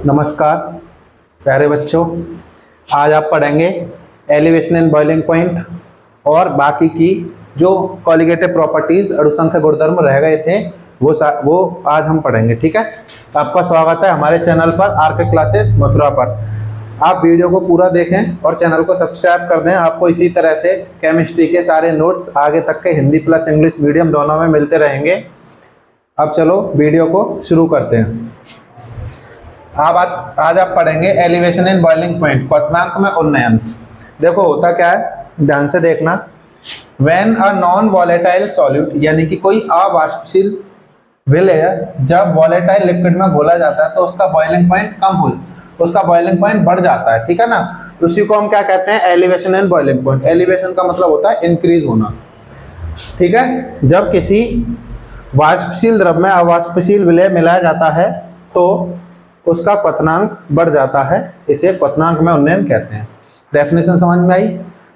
नमस्कार प्यारे बच्चों, आज आप पढ़ेंगे एलिवेशन एंड बॉइलिंग पॉइंट और बाकी की जो कॉलिगेटिव प्रॉपर्टीज अणुसंख्य गुणधर्म रह गए थे वो आज हम पढ़ेंगे। ठीक है, आपका स्वागत है हमारे चैनल पर आरके क्लासेस मथुरा पर। आप वीडियो को पूरा देखें और चैनल को सब्सक्राइब कर दें। आपको इसी तरह से केमिस्ट्री के सारे नोट्स आगे तक के हिंदी प्लस इंग्लिश मीडियम दोनों में मिलते रहेंगे। अब चलो वीडियो को शुरू करते हैं। आज आप पढ़ेंगे एलिवेशन एंड बॉइलिंग पॉइंट, क्वथनांक में उन्नयन। देखो होता क्या है, ध्यान से देखना। When a non volatile solute, यानी कि कोई अवाष्पशील विलेय जब वॉलेटाइल लिक्विड में घोला जाता है तो उसका बॉइलिंग पॉइंट उसका बॉइलिंग पॉइंट बढ़ जाता है। ठीक है ना, उसी को हम क्या कहते हैं, elevation and boiling point. Elevation का मतलब होता है इंक्रीज होना। ठीक है, जब किसी वाष्पशील द्रव में अवाष्पशील विलेय मिलाया जाता है तो उसका क्वथनांक बढ़ जाता है, इसे क्वथनांक में उन्नयन कहते हैं। डेफिनेशन समझ में आई?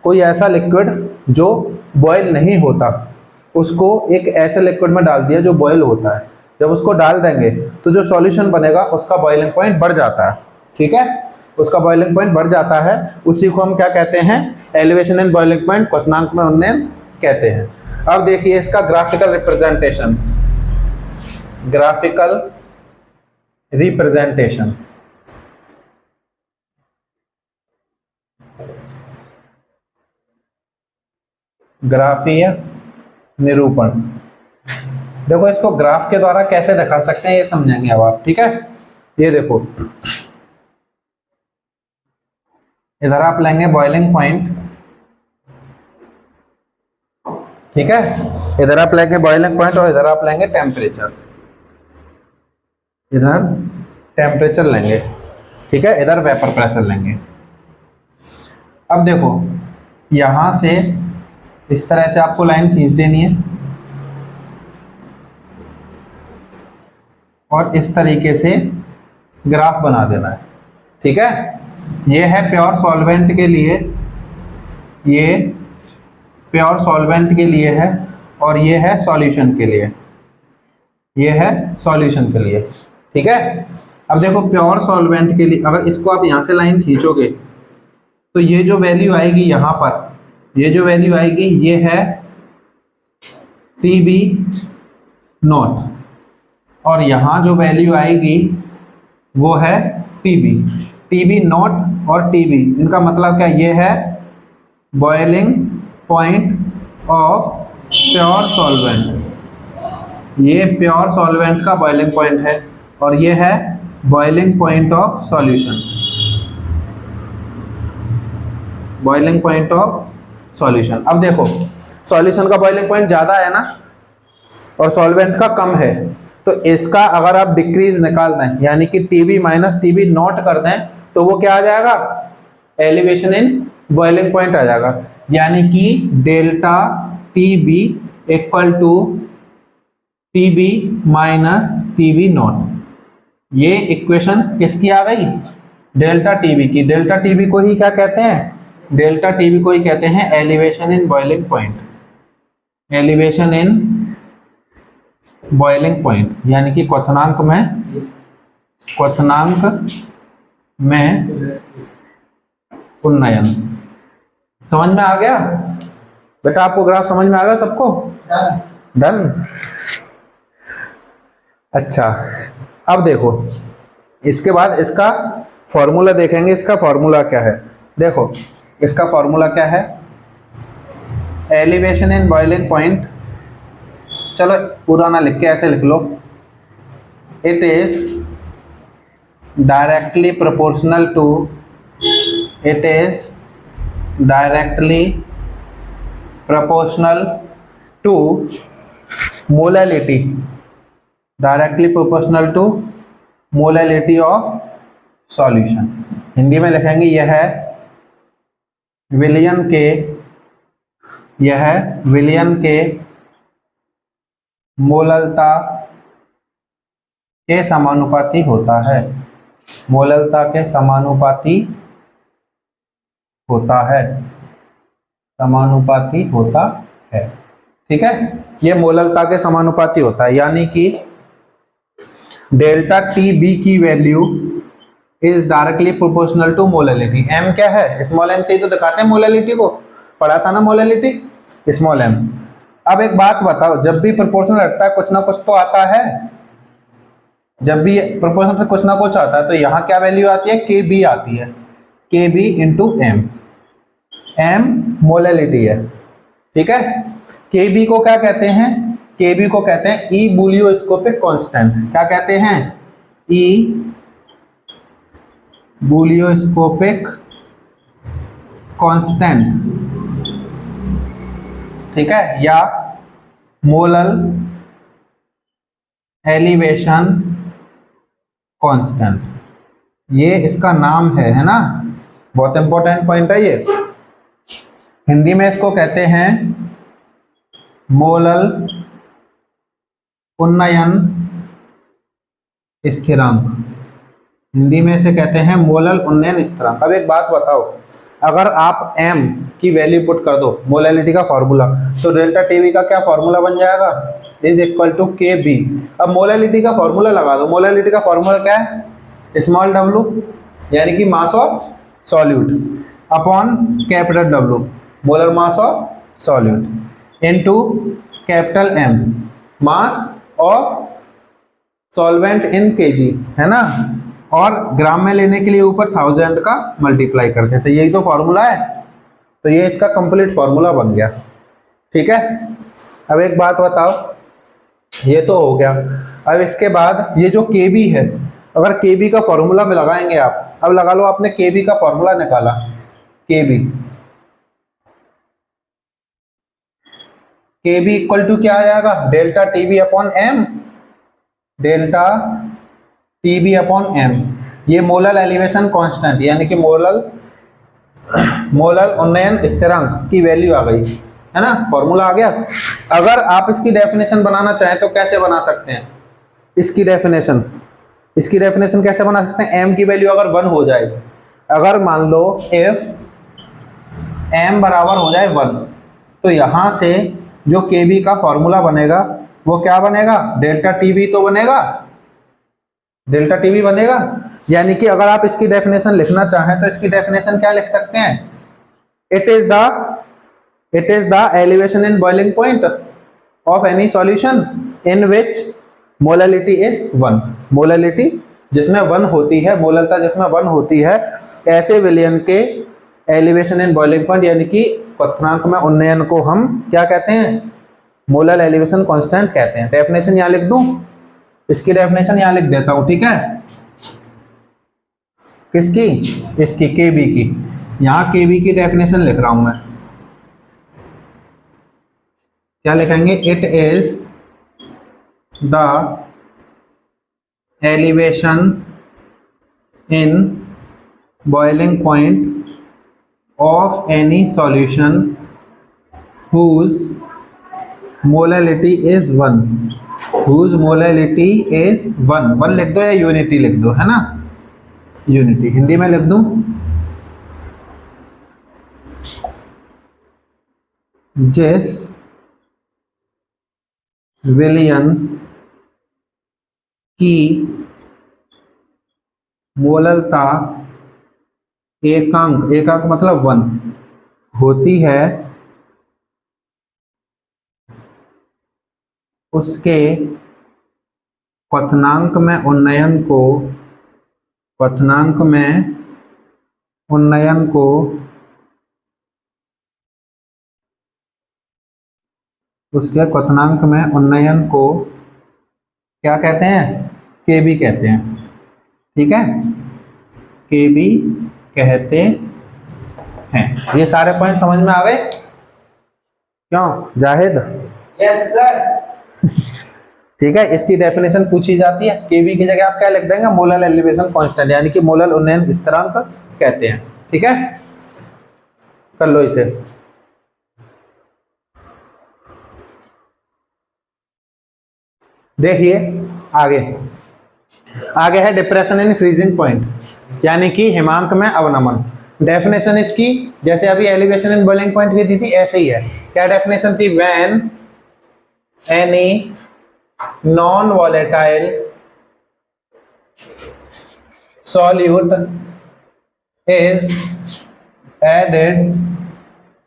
कोई ऐसा लिक्विड जो बॉयल नहीं होता उसको एक ऐसे लिक्विड में डाल दिया जो बॉयल होता है, जब उसको डाल देंगे तो जो सॉल्यूशन बनेगा उसका बॉइलिंग पॉइंट बढ़ जाता है। ठीक है, उसका बॉइलिंग पॉइंट बढ़ जाता है, उसी को हम क्या कहते हैं, एलिवेशन एंड बॉइलिंग पॉइंट, क्वथनांक में उन्नयन कहते हैं। अब देखिए इसका ग्राफिकल रिप्रेजेंटेशन, ग्राफिकल रिप्रेजेंटेशन। ग्राफीय निरूपण। देखो इसको ग्राफ के द्वारा कैसे दिखा सकते हैं ये समझेंगे अब आप। ठीक है, ये देखो इधर आप लेंगे बॉइलिंग पॉइंट। ठीक है, इधर आप लेंगे बॉइलिंग पॉइंट और इधर आप लेंगे टेम्परेचर। इधर टेम्परेचर लेंगे, ठीक है, इधर वेपर प्रेशर लेंगे। अब देखो यहां से इस तरह से आपको लाइन खींच देनी है और इस तरीके से ग्राफ बना देना है। ठीक है, ये है प्योर सॉल्वेंट के लिए, ये प्योर सॉल्वेंट के लिए है और ये है सॉल्यूशन के लिए, ये है सॉल्यूशन के लिए। ठीक है, अब देखो प्योर सॉल्वेंट के लिए अगर इसको आप यहां से लाइन खींचोगे तो ये जो वैल्यू आएगी यहां पर, ये जो वैल्यू आएगी ये है TB नॉट और यहां जो वैल्यू आएगी वो है TB नॉट और TB, इनका मतलब क्या, ये है boiling point of pure solvent, ये प्योर सॉल्वेंट का बॉइलिंग पॉइंट है और ये है boiling point of solution, boiling point of solution. अब देखो सॉल्यूशन का बॉइलिंग पॉइंट ज्यादा है ना और सॉल्वेंट का कम है, तो इसका अगर आप डिक्रीज निकाल दें यानी कि TB माइनस TB नॉट कर दें तो वो क्या आ जाएगा, एलिवेशन इन बॉइलिंग पॉइंट आ जाएगा। यानी कि delta TB equal to TB minus TB nought. ये इक्वेशन किसकी आ गई, डेल्टा TB की। डेल्टा TB को ही क्या कहते हैं, डेल्टा TB को ही कहते हैं elevation in boiling point, elevation in boiling point, यानी कि क्वथनांक में उन्नयन। समझ में आ गया बेटा, आपको ग्राफ समझ में आ गया सबको? डन। अच्छा, अब देखो इसके बाद इसका फॉर्मूला देखेंगे। इसका फॉर्मूला क्या है, देखो इसका फॉर्मूला क्या है, एलिवेशन इन बॉइलिंग पॉइंट, चलो पूरा ना लिख के ऐसे लिख लो, it is directly proportional to, it is directly proportional to molality, directly proportional to molality of solution. Hindi में लिखेंगे यह है विलयन के मोललता के समानुपाती होता है, मोललता के समानुपाती होता है, समानुपाती होता है। ठीक है, ये मोललता के समानुपाती होता है, यानी कि डेल्टा टी बी की value is directly proportional to molality. m क्या है, स्मॉल m से ही तो दिखाते हैं मोलैलिटी को, पढ़ा था ना मोलैलिटी, स्मॉल m। अब एक बात बताओ, जब भी प्रोपोर्शनल रखता है कुछ ना कुछ तो आता है, जब भी प्रोपोर्शनल से कुछ ना कुछ आता है, तो यहाँ क्या वैल्यू आती है, के बी आती है, K B into M. M molality है, ठीक है। के बी को क्या कहते हैं, के बी को कहते हैं ई बुलियोस्कोपिक कांस्टेंट। क्या कहते हैं, ई बुलियोस्कोपिक कांस्टेंट, ठीक है, या मोलल एलिवेशन कांस्टेंट, ये इसका नाम है ना। बहुत इंपॉर्टेंट पॉइंट है ये। हिंदी में इसको कहते हैं मोलल उन्नयन स्थिरांक, हिंदी में इसे कहते हैं मोलल उन्नयन स्थिरांक। अब एक बात बताओ, अगर आप m की वैल्यू पुट कर दो, मोलैलिटी का फॉर्मूला, तो डेल्टा टीवी का क्या फॉर्मूला बन जाएगा, इज इक्वल टू के बी। अब मोलैलिटी का फॉर्मूला लगा दो, मोलैलिटी का फॉर्मूला क्या है, स्मॉल w यानी कि mass of solute upon capital W, molar mass of solute, into capital M, mass of solvent in KG, है ना, और ग्राम में लेने के लिए ऊपर 1000 का मल्टीप्लाई करते थे, यही तो फॉर्मूला है। तो ये इसका कंप्लीट फॉर्मूला बन गया, ठीक है। अब एक बात बताओ, ये तो हो गया। अब इसके बाद ये जो के बी है, अगर के बी का फॉर्मूला में लगाएंगे आप, अब लगा लो आपने के बी का फॉर्मूला निकाला, के बी इक्वल टू क्या आ जाएगा, delta T B upon M, delta T B upon M. ये मोलल एलिवेशन कांस्टेंट यानी कि मोलल उन्नयन स्थिरांक की वैल्यू आ गई, है ना, फॉर्मूला आ गया। अगर आप इसकी डेफिनेशन बनाना चाहें तो कैसे बना सकते हैं, इसकी डेफिनेशन कैसे बना सकते हैं, m की वैल्यू अगर 1 हो जाए, अगर मान लो if m बराबर हो जाए 1, तो यहाँ से जो के बी का फॉर्मूला बनेगा वो क्या बनेगा, डेल्टा टी बी तो बनेगा, डेल्टा टी बी बनेगा। यानी कि अगर आप इसकी डेफिनेशन लिखना चाहें तो इसकी डेफिनेशन क्या लिख सकते हैं, it is the elevation in boiling point of any solution in which molality is 1, molality जिसमें 1 होती है, मोललता जिसमें 1 होती है, ऐसे विलयन के एलिवेशन इन बॉइलिंग पॉइंट यानी कि क्वथनांक में उन्नयन को हम क्या कहते हैं, मोलल एलिवेशन कांस्टेंट कहते हैं। डेफिनेशन यहां लिख दूं, इसकी डेफिनेशन यहां लिख देता हूं, ठीक है, किसकी, इसकी के बी की। यहां के बी की डेफिनेशन लिख रहा हूं मैं, क्या लिखेंगे, it is the elevation in boiling point of any solution whose molality is 1, whose molality is 1 लिख दो या यूनिटी लिख दो, है ना, यूनिटी हिंदी में लिख दूं, जिस विलयन की मोललता एकांक मतलब 1 होती है, उसके क्वथनांक में उन्नयन को उसके क्वथनांक में उन्नयन को क्या कहते हैं, के बी कहते हैं, ठीक है, के बी कहते हैं। ये सारे पॉइंट समझ में आ गए, क्यों जाहिद, यस सर, ठीक है। इसकी डेफिनेशन पूछी जाती है, के बी की जगह आप क्या लिख देंगे, मोलल एलिवेशन कांस्टेंट यानी कि मोलल उन्नयन स्थिरांक कहते हैं, ठीक है, कर लो इसे। देखिए आगे है डिप्रेशन इन फ्रीजिंग पॉइंट यानी कि हिमांक में अवनमन। डेफिनेशन इसकी जैसे अभी एलिवेशन इन बॉइलिंग पॉइंट की थी ऐसे ही है। क्या डेफिनेशन थी, when any non volatile solute is added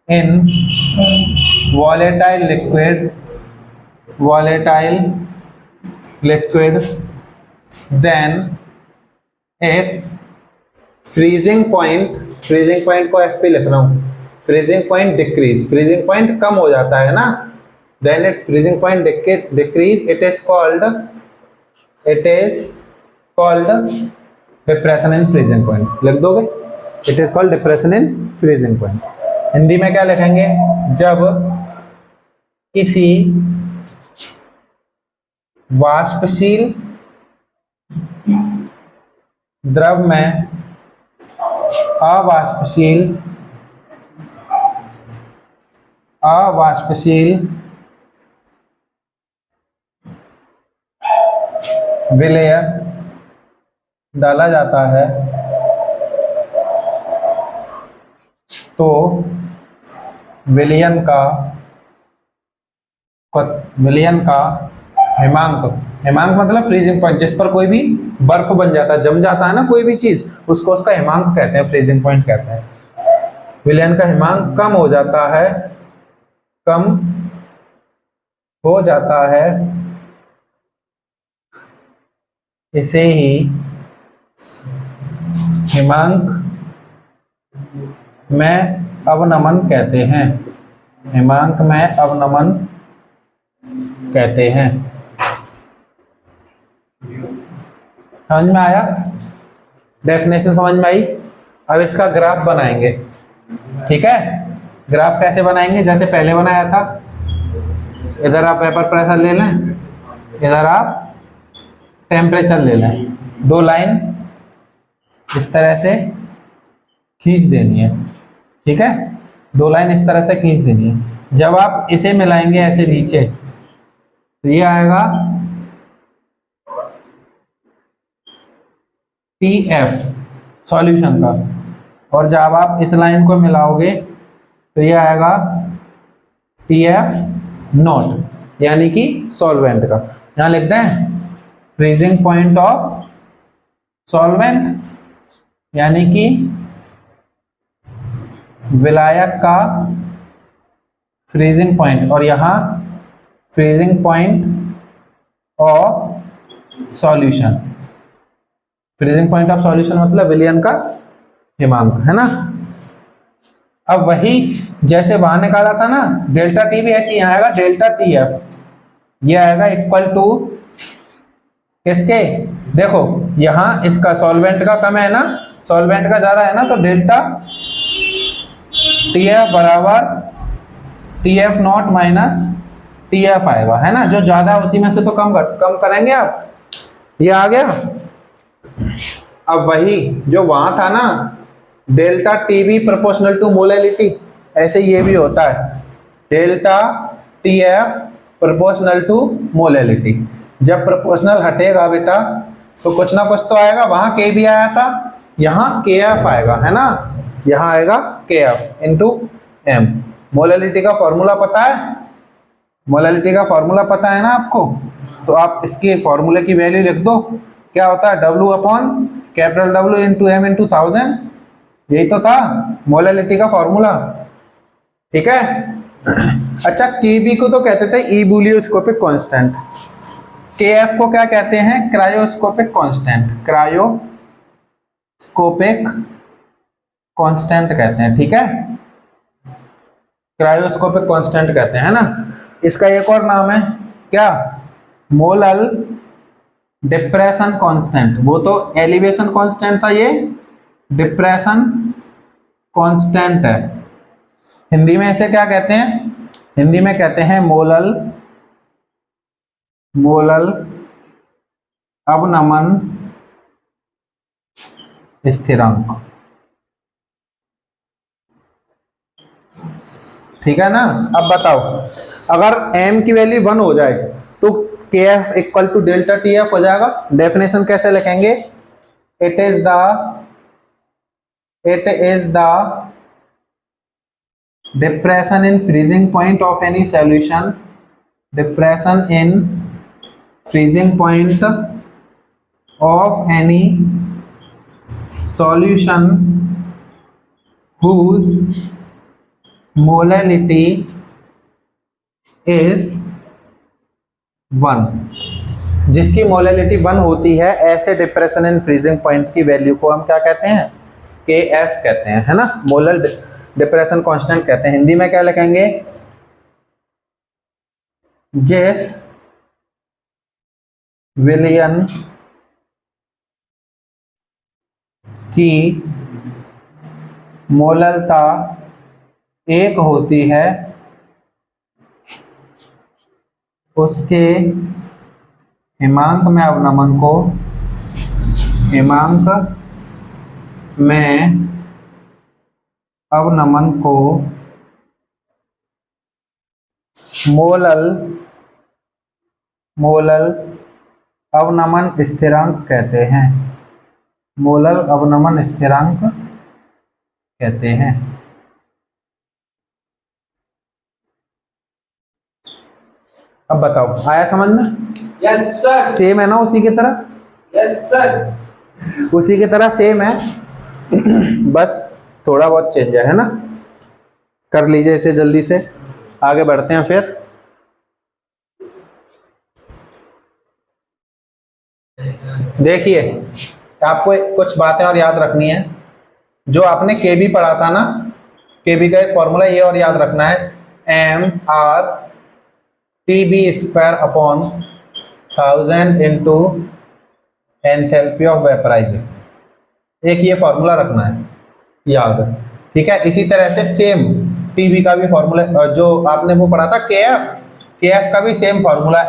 in volatile liquid, then its freezing point को एफ पे लिख रहा हूँ, freezing point decrease, freezing point कम हो जाता है ना, then its freezing point decrease, it is called depression in freezing point. लिख दोगे, it is called depression in freezing point. Hindi में क्या लिखेंगे, जब किसी वाष्पशील द्रव में अवाष्पशील विलेय डाला जाता है तो विलयन का हिमांक मतलब फ्रीजिंग पॉइंट, जिस पर कोई भी बर्फ बन जाता है, जम जाता है ना कोई भी चीज, उसको उसका हिमांक कहते हैं, फ्रीजिंग पॉइंट कहते हैं। विलयन का हिमांक कम हो जाता है, इसे ही हिमांक में अवनमन कहते हैं, समझ में आया? डेफिनेशन समझ में आई? अब इसका ग्राफ बनाएंगे, ठीक है? ग्राफ कैसे बनाएंगे, जैसे पहले बनाया था, इधर आप वेपर प्रेशर ले लें, इधर आप टेम्परेचर ले लें, दो लाइन इस तरह से खींच देनी है, ठीक है? दो लाइन इस तरह से खींच देनी है। जब आप इसे मिलाएंगे ऐसे नीचे, तो ये आएगा TF सॉल्यूशन का, और जब आप इस लाइन को मिलाओगे तो ये आएगा TF नॉट, यानी कि सॉल्वेंट का। यहां लिख दें फ्रीजिंग पॉइंट ऑफ सॉल्वेंट, यानी कि विलायक का फ्रीजिंग पॉइंट, और यहां freezing point of solution. Freezing point of solution मतलब विलयन का हिमांक, है ना? अब वही जैसे वहां निकाला था ना डेल्टा टी, भी ऐसे ही आएगा डेल्टा TF, ये आएगा इक्वल टू किसके, देखो यहां इसका सॉल्वेंट का कम है ना, सॉल्वेंट का ज्यादा है ना, तो डेल्टा TF बराबर TF नॉट माइनस TF आएगा, है ना? जो ज्यादा है उसी में से तो कम करेंगे आप, ये आ गया। अब वही जो वहां था ना delta TB proportional to molality, ऐसे ये भी होता है delta TF proportional to molality. जब प्रोपोर्शनल हटेगा बेटा तो कुछ ना कुछ तो आएगा, वहां K भी आया था, यहाँ KF आएगा, है ना? यहाँ आएगा KF इंटू M। मोलैलिटी का फॉर्मूला पता है, मोलैलिटी का फॉर्मूला पता है ना आपको, तो आप इसके फॉर्मूले की वैल्यू लिख दो, क्या होता है W upon capital W into M into 1000, यही तो था मोलैलिटी का फॉर्मूला, ठीक है? अच्छा, Kb को तो कहते थे इबुलियोस्कोपिक कांस्टेंट, KF को क्या कहते हैं, क्रायोस्कोपिक कांस्टेंट, क्रायोस्कोपिक कांस्टेंट कहते हैं, ठीक है? क्रायोस्कोपिक कांस्टेंट कहते हैं, है ना? इसका एक और नाम है क्या, मोलल डिप्रेशन कांस्टेंट। वो तो एलिवेशन कांस्टेंट था, ये डिप्रेशन कांस्टेंट है। हिंदी में इसे क्या कहते हैं, हिंदी में कहते हैं मोलल अवनमन स्थिरांक, ठीक है ना? अब बताओ, अगर m की वैल्यू 1 हो जाए तो KF equal to delta TF हो जाएगा। डेफिनेशन कैसे लिखेंगे, it is the depression in freezing point of any solution, depression in freezing point of any solution whose molality is 1, जिसकी मोलैलिटी 1 होती है, ऐसे डिप्रेशन इन फ्रीजिंग पॉइंट की value को हम क्या कहते हैं? KF कहते हैं, है ना, मोलर डिप्रेशन कांस्टेंट कहते हैं। हिंदी में क्या लिखेंगे? जिस विलयन की मोललता 1 होती है उसके हिमांक में अवनमन को मोलल अवनमन स्थिरांक कहते हैं। मोलल अवनमन स्थिरांक कहते हैं। अब बताओ, आया समझ में? Yes sir. सेम है ना उसी की तरह? Yes sir. उसी की तरह सेम है बस थोड़ा बहुत चेंज है ना। कर लीजिए इसे जल्दी से, आगे बढ़ते हैं फिर। देखिए, आपको कुछ बातें और याद रखनी है। जो आपने केबी पढ़ा था ना, केबी का एक फॉर्मूला ये और याद रखना है, mRTB² upon 1000 into enthalpy of vaporisation. एक ये फॉर्मूला रखना है याद, ठीक है। इसी तरह से सेम टीबी का भी फॉर्मूला, जो आपने वो पढ़ा था केएफ का भी same formula,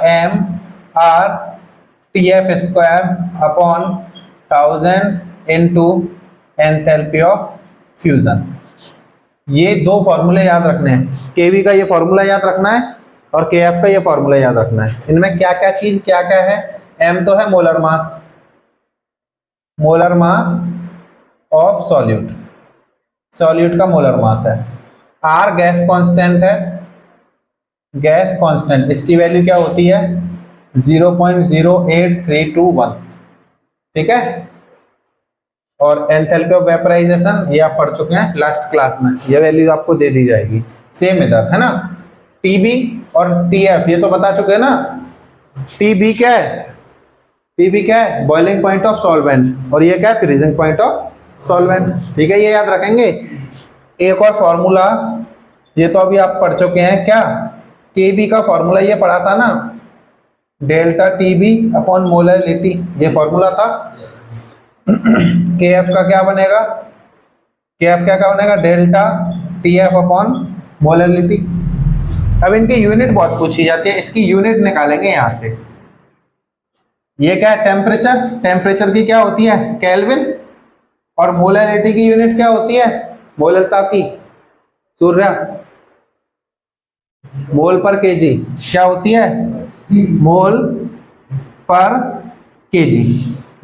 mRTF² upon 1000 into enthalpy of fusion. ये 2 फॉर्मूले याद रखने हैं। केवी का ये फॉर्मूला याद रखना है और केएफ का ये फॉर्मूला याद रखना है। इनमें क्या क्या चीज क्या क्या है? एम तो है मोलर मास ऑफ सॉल्यूट का मोलर मास है। आर गैस कांस्टेंट है, गैस कांस्टेंट, इसकी वैल्यू क्या होती है? 0.08321, ठीक है। और एंथैल्पी ऑफ वेपराइजेशन ये आप पढ़ चुके हैं लास्ट क्लास में, ये वैल्यू आपको दे दी जाएगी। सेम इधर है ना, टीबी और टीएफ ये तो बता चुके हैं ना। टीबी क्या है? बॉइलिंग पॉइंट ऑफ सॉल्वेंट, और ये क्या है? फ्रीजिंग पॉइंट ऑफ सॉल्वेंट, ठीक है। ये याद रखेंगे। एक और फॉर्मूला, ये तो अभी आप पढ़ चुके हैं, क्या? केबी का फॉर्मूला ये पढ़ा था ना, डेल्टा टीबी अपॉन मोलैलिटी, ये फॉर्मूला था। केएफ का क्या बनेगा? Delta TF upon molality. अब इनकी यूनिट बहुत पूछी जाती है, इसकी यूनिट निकालेंगे यहां से। ये क्या है? टेम्परेचर की क्या होती है? केल्विन। और मोलैलिटी की यूनिट क्या होती है? मोललता की सूर्य, मोल पर केजी क्या होती है? मोल पर केजी।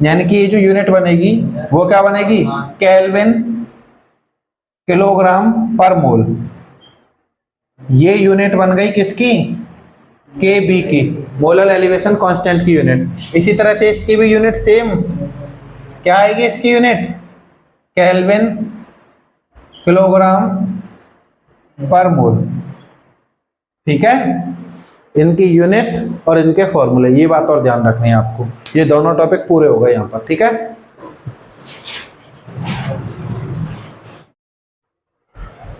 यानी कि ये जो यूनिट बनेगी वो क्या बनेगी? केल्विन किलोग्राम पर मोल। ये यूनिट बन गई किसकी? केबी की, मोलर एलिवेशन कांस्टेंट की यूनिट। इसी तरह से इसकी भी यूनिट सेम क्या आएगी? इसकी यूनिट केल्विन किलोग्राम पर मोल, ठीक है। इनकी यूनिट और इनके फॉर्मूले, ये बात और ध्यान रखनी है आपको। ये दोनों टॉपिक पूरे हो गए यहाँ पर, ठीक है।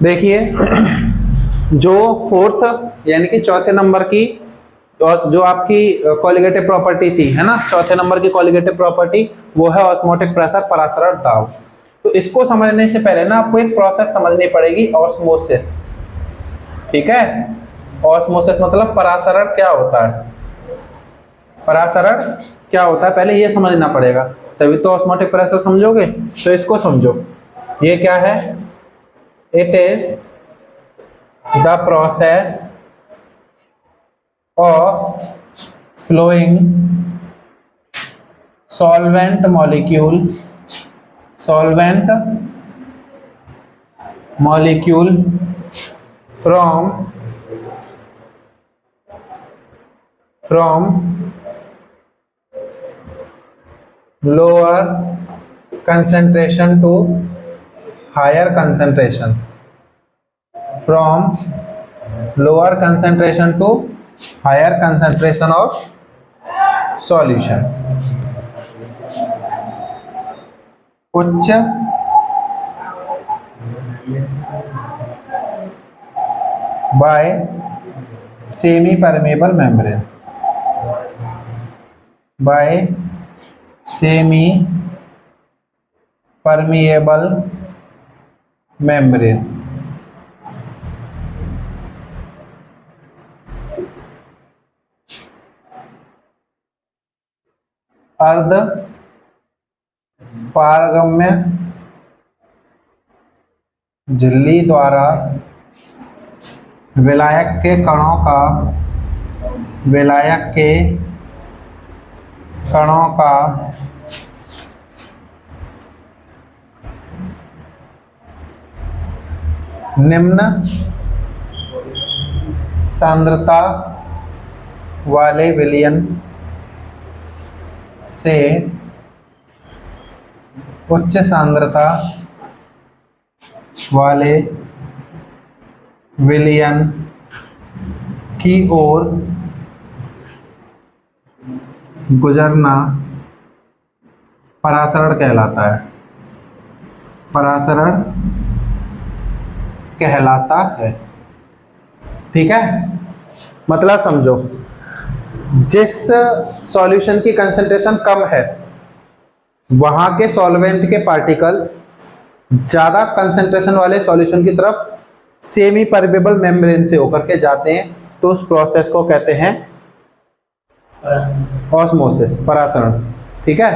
देखिए, जो 4th यानी कि चौथे नंबर की जो आपकी कोलिगेटिव प्रॉपर्टी थी, है ना, चौथे नंबर की कोलिगेटिव प्रॉपर्टी, वो है ऑस्मोटिक प्रेशर, परासरण दाब। तो इसको समझने से पहले ना आपको एक प्रोसेस समझनी पड़ेगी, ऑस्मोसिस, ठीक है। ऑस्मोसिस मतलब परासरण क्या होता है, पहले ये समझना पड़ेगा, तभी तो ऑस्मोटिक प्रेशर समझोगे। तो इसको समझो, ये क्या है? It is the process of flowing solvent molecule from lower concentration to higher concentration, from lower concentration to higher concentration of solution. उच्च by semi permeable membrane, by semi permeable membrane. अर्ध पारगम्य झिल्ली द्वारा विलायक के कणों का निम्न सांद्रता वाले विलयन से उच्च सांद्रता वाले विलयन की ओर गुजरना परासरण कहलाता है। परासरण कहलाता है। ठीक है, मतलब समझो, जिस सॉल्यूशन की कंसंट्रेशन कम है वहां के सॉल्वेंट के पार्टिकल्स ज्यादा कंसंट्रेशन वाले सॉल्यूशन की तरफ सेमी परमेबल मेम्ब्रेन से होकर के जाते हैं, तो उस प्रोसेस को कहते हैं ऑस्मोसिस, परासरण। ठीक है,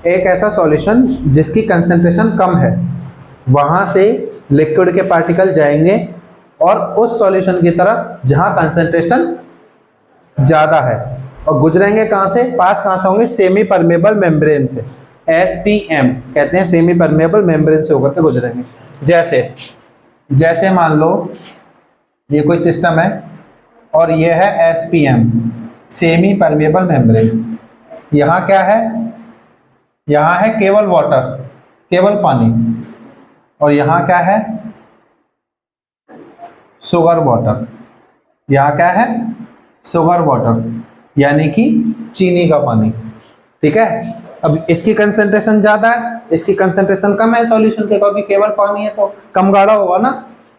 एक ऐसा सॉल्यूशन जिसकी कंसंट्रेशन कम है वहां से लिक्विड के पार्टिकल जाएंगे और उस सॉल्यूशन की तरफ जहां कंसंट्रेशन ज्यादा है, और गुजरेंगे कहां से, पास कहां से होंगे, सेमी परमेबल मेम्ब्रेन से। SPM कहते हैं, सेमी परमेबल मेम्ब्रेन से होकर के गुजरेंगे। जैसे मान लो ये कोई सिस्टम है और ये है SPM, सेमी परमेबल मेम्ब्रेन। यहाँ क्या है, यहाँ है केवल वाटर, केवल पानी, और यहाँ क्या है, शुगर वाटर। यहाँ क्या है, शुगर वाटर, यानी कि चीनी का पानी। ठीक है, अब इसकी कंसंट्रेशन ज्यादा है, इसकी कंसंट्रेशन कम है सॉल्यूशन के, क्योंकि केवल पानी है तो कम गाढ़ा होगा ना,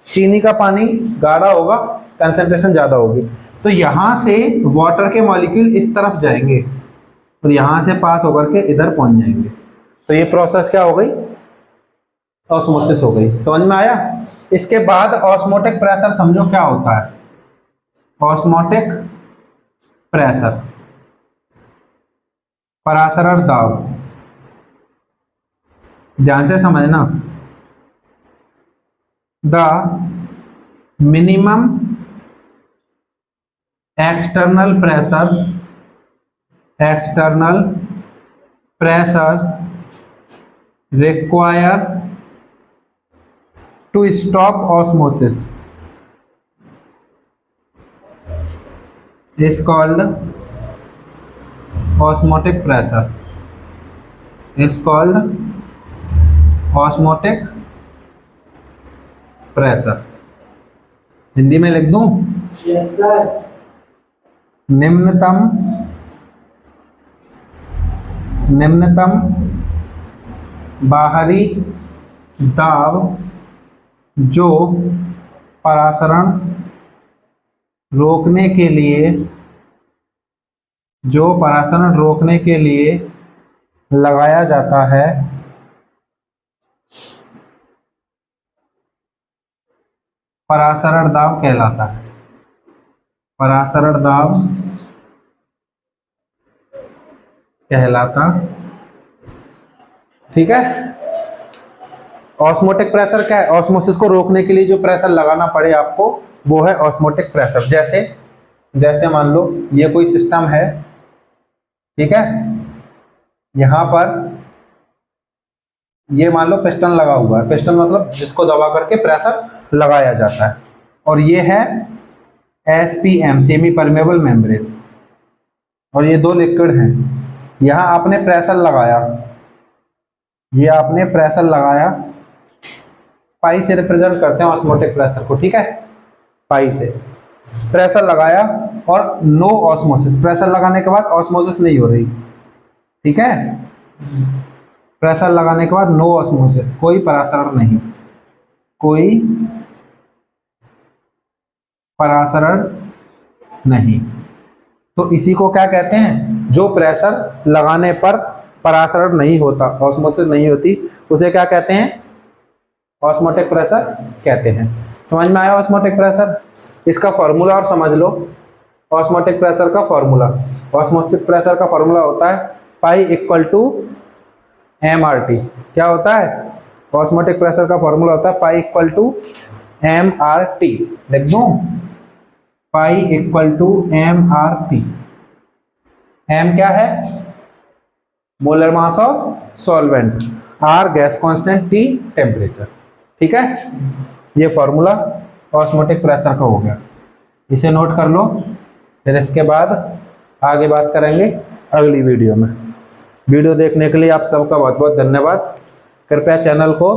चीनी का पानी गाढ़ा होगा, कंसंट्रेशन ज्यादा होगी। तो यहां से वाटर के मॉलिक्यूल इस तरफ जाएंगे और यहां से पास होकर के इधर पहुंच जाएंगे। तो ये प्रोसेस क्या हो गई, ऑस्मोसिस हो गई। समझ में आया। इसके बाद ऑस्मोटिक प्रेशर समझो क्या होता है। ऑस्मोटिक प्रेशर, परासरण दाब, ध्यान से समझना। The minimum external pressure required to stop osmosis is called osmotic pressure, is called osmotic pressure। Hindi में लिख दूं? Yes sir. निम्नतम बाहरी दाब जो परासरण रोकने के लिए लगाया जाता है, परासरण दाब कहलाता है। परासरण दाब कहलाता। ठीक है, ऑस्मोटिक प्रेशर क्या है, ऑस्मोसिस को रोकने के लिए जो प्रेशर लगाना पड़े आपको वो है ऑस्मोटिक प्रेशर। जैसे मान लो ये कोई सिस्टम है, ठीक है, यहां पर ये मान लो पिस्टन लगा हुआ है, पिस्टन मतलब जिसको दबा करके प्रेशर लगाया जाता है, और ये है SPM, सेमी परमेबल मेम्ब्रेन, और ये दो लिक्विड हैं। यहां आपने प्रेशर लगाया, ये आपने प्रेशर लगाया, पाई से रिप्रेजेंट करते हैं ऑस्मोटिक प्रेशर को, ठीक है, पाई से प्रेशर लगाया और नो ऑस्मोसिस, प्रेशर लगाने के बाद ऑस्मोसिस नहीं हो रही, ठीक है, प्रेशर लगाने के बाद नो ऑस्मोसिस, कोई परासरण नहीं, कोई परासरण नहीं, तो इसी को क्या कहते हैं, जो प्रेशर लगाने पर परासरण नहीं होता, ऑस्मोसिस नहीं होती, उसे क्या कहते हैं, ऑस्मोटिक प्रेशर कहते हैं। समझ में आया ऑस्मोटिक प्रेशर? इसका फॉर्मूला और समझ लो, ऑस्मोटिक प्रेशर का फॉर्मूला, ऑस्मोटिक प्रेशर का फॉर्मूला होता है पाई इक्वल टू mRT। क्या होता है? ऑस्मोटिक प्रेशर का फॉर्मूला होता है पाई इक्वल टू mRT। लिख दूं, pi equal to mRT। m क्या है? Molar mass of solvent, r gas constant, t temperature, ठीक है। ये फॉर्मूला ऑस्मोटिक प्रेशर का हो गया, इसे नोट कर लो। फिर इसके बाद आगे बात करेंगे अगली वीडियो में। वीडियो देखने के लिए आप सबका बहुत बहुत धन्यवाद। कृपया चैनल को,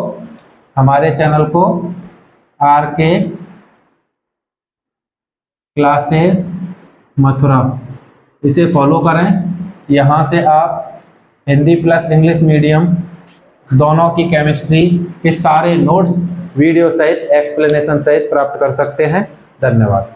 हमारे चैनल को RK क्लासेस मथुरा, इसे फॉलो करें। यहाँ से आप हिंदी प्लस इंग्लिश मीडियम दोनों की केमिस्ट्री के सारे नोट्स वीडियो सहित, एक्सप्लेनेशन सहित प्राप्त कर सकते हैं। धन्यवाद।